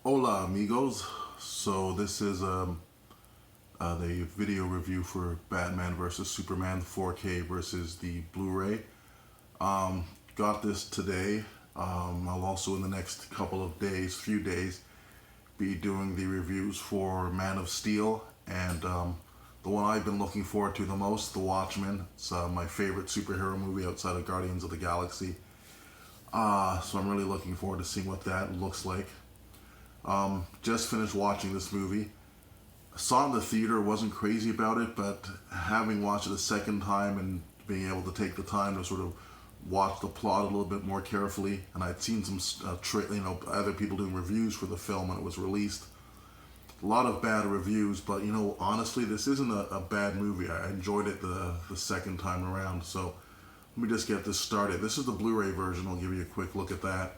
Hola amigos. So this is the video review for Batman vs Superman 4K versus the Blu-ray. Got this today. I'll also in the next few days, be doing the reviews for Man of Steel and the one I've been looking forward to the most, The Watchmen. It's my favorite superhero movie outside of Guardians of the Galaxy. So I'm really looking forward to seeing what that looks like. Just finished watching this movie. Saw it in the theater, wasn't crazy about it, but having watched it a second time and being able to take the time to sort of watch the plot a little bit more carefully, and I'd seen some other people doing reviews for the film when it was released. A lot of bad reviews, but honestly, this isn't a bad movie. I enjoyed it the second time around. So let me just get this started. This is the Blu-ray version. I'll give you a quick look at that.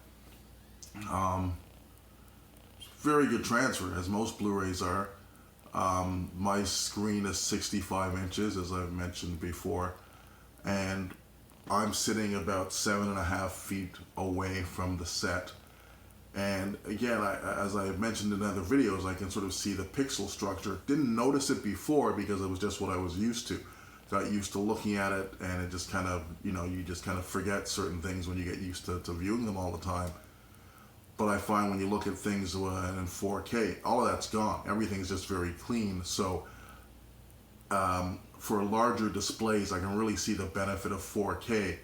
Very good transfer, as most Blu-rays are. My screen is 65 inches, as I've mentioned before, and I'm sitting about 7.5 feet away from the set. And again, as I mentioned in other videos, I can sort of see the pixel structure. Didn't notice it before because it was just what I was used to. Got used to looking at it, and it just kind of, you just kind of forget certain things when you get used to viewing them all the time. But I find when you look at things in 4K, all of that's gone. Everything's just very clean. So for larger displays, I can really see the benefit of 4K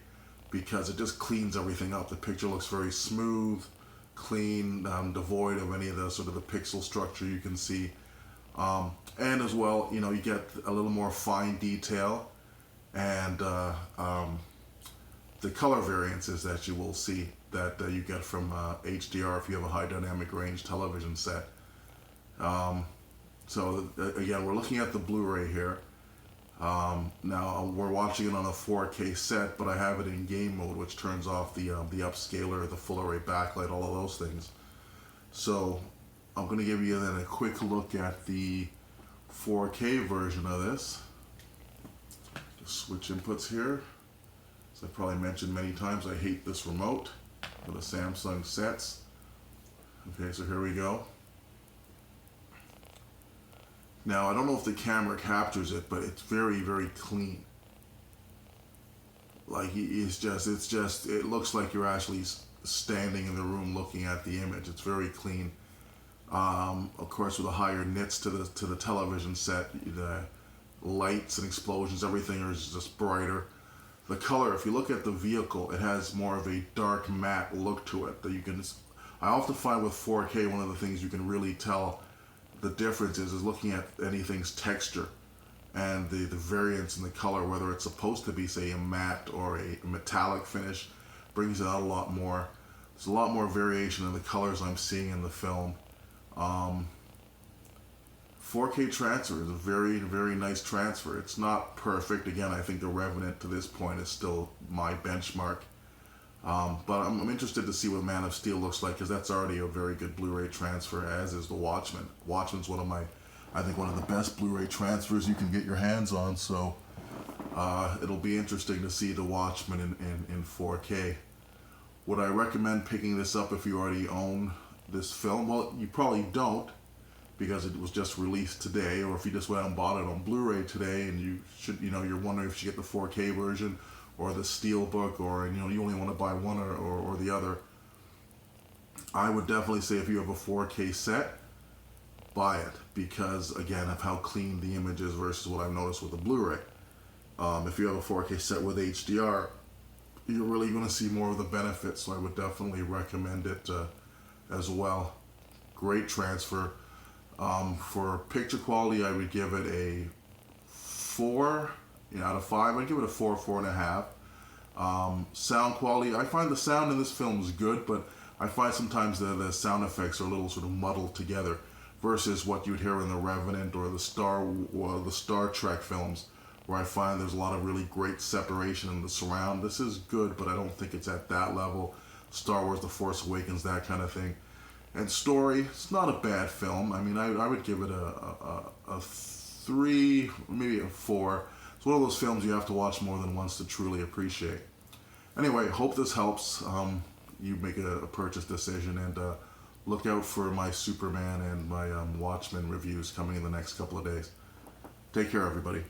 because it just cleans everything up. The picture looks very smooth, clean, devoid of any of the sort of the pixel structure you can see. And as well, you get a little more fine detail and the color variances that you will see that you get from HDR if you have a high dynamic range television set. So again, we're looking at the Blu-ray here. Now we're watching it on a 4K set, but I have it in game mode, which turns off the upscaler, the full array backlight, all of those things. So I'm going to give you then a quick look at the 4K version of this. Just switch inputs here. As I probably mentioned many times, I hate this remote for the Samsung sets. Okay, so here we go. Now, I don't know if the camera captures it, but it's very, very clean. Like, it looks like you're actually standing in the room looking at the image. It's very clean. Of course, with the higher nits to the television set, the lights and explosions, everything is just brighter. The color, if you look at the vehicle, it has more of a dark matte look to it. I often find with 4K, one of the things you can really tell the difference is looking at anything's texture and the variance in the color, whether it's supposed to be, say, a matte or a metallic finish, brings it out a lot more. There's a lot more variation in the colors I'm seeing in the film. 4K transfer is a very, very nice transfer. It's not perfect. Again, I think The Revenant to this point is still my benchmark. But I'm interested to see what Man of Steel looks like because that's already a very good Blu-ray transfer, as is The Watchmen. Watchmen's one of the best Blu-ray transfers you can get your hands on. So it'll be interesting to see The Watchmen in 4K. Would I recommend picking this up if you already own this film? Well, you probably don't, because it was just released today, or if you just went out and bought it on Blu-ray today and you're wondering if you get the 4K version or the Steelbook, or you only want to buy one or the other. I would definitely say if you have a 4K set, buy it, because again of how clean the image is versus what I've noticed with the Blu-ray. If you have a 4K set with HDR, you're really going to see more of the benefits, so I would definitely recommend it as well. Great transfer. For picture quality, I would give it a 4 out of 5. I'd give it a 4, 4.5. Sound quality, I find the sound in this film is good, but I find sometimes the sound effects are a little sort of muddled together versus what you'd hear in The Revenant or the Star Trek films, where I find there's a lot of really great separation in the surround. This is good, but I don't think it's at that level. Star Wars The Force Awakens, that kind of thing. And story, it's not a bad film. I mean, I would give it a 3, maybe a 4. It's one of those films you have to watch more than once to truly appreciate. Anyway, hope this helps you make a purchase decision, and look out for my Superman and my Watchmen reviews coming in the next couple of days. Take care, everybody.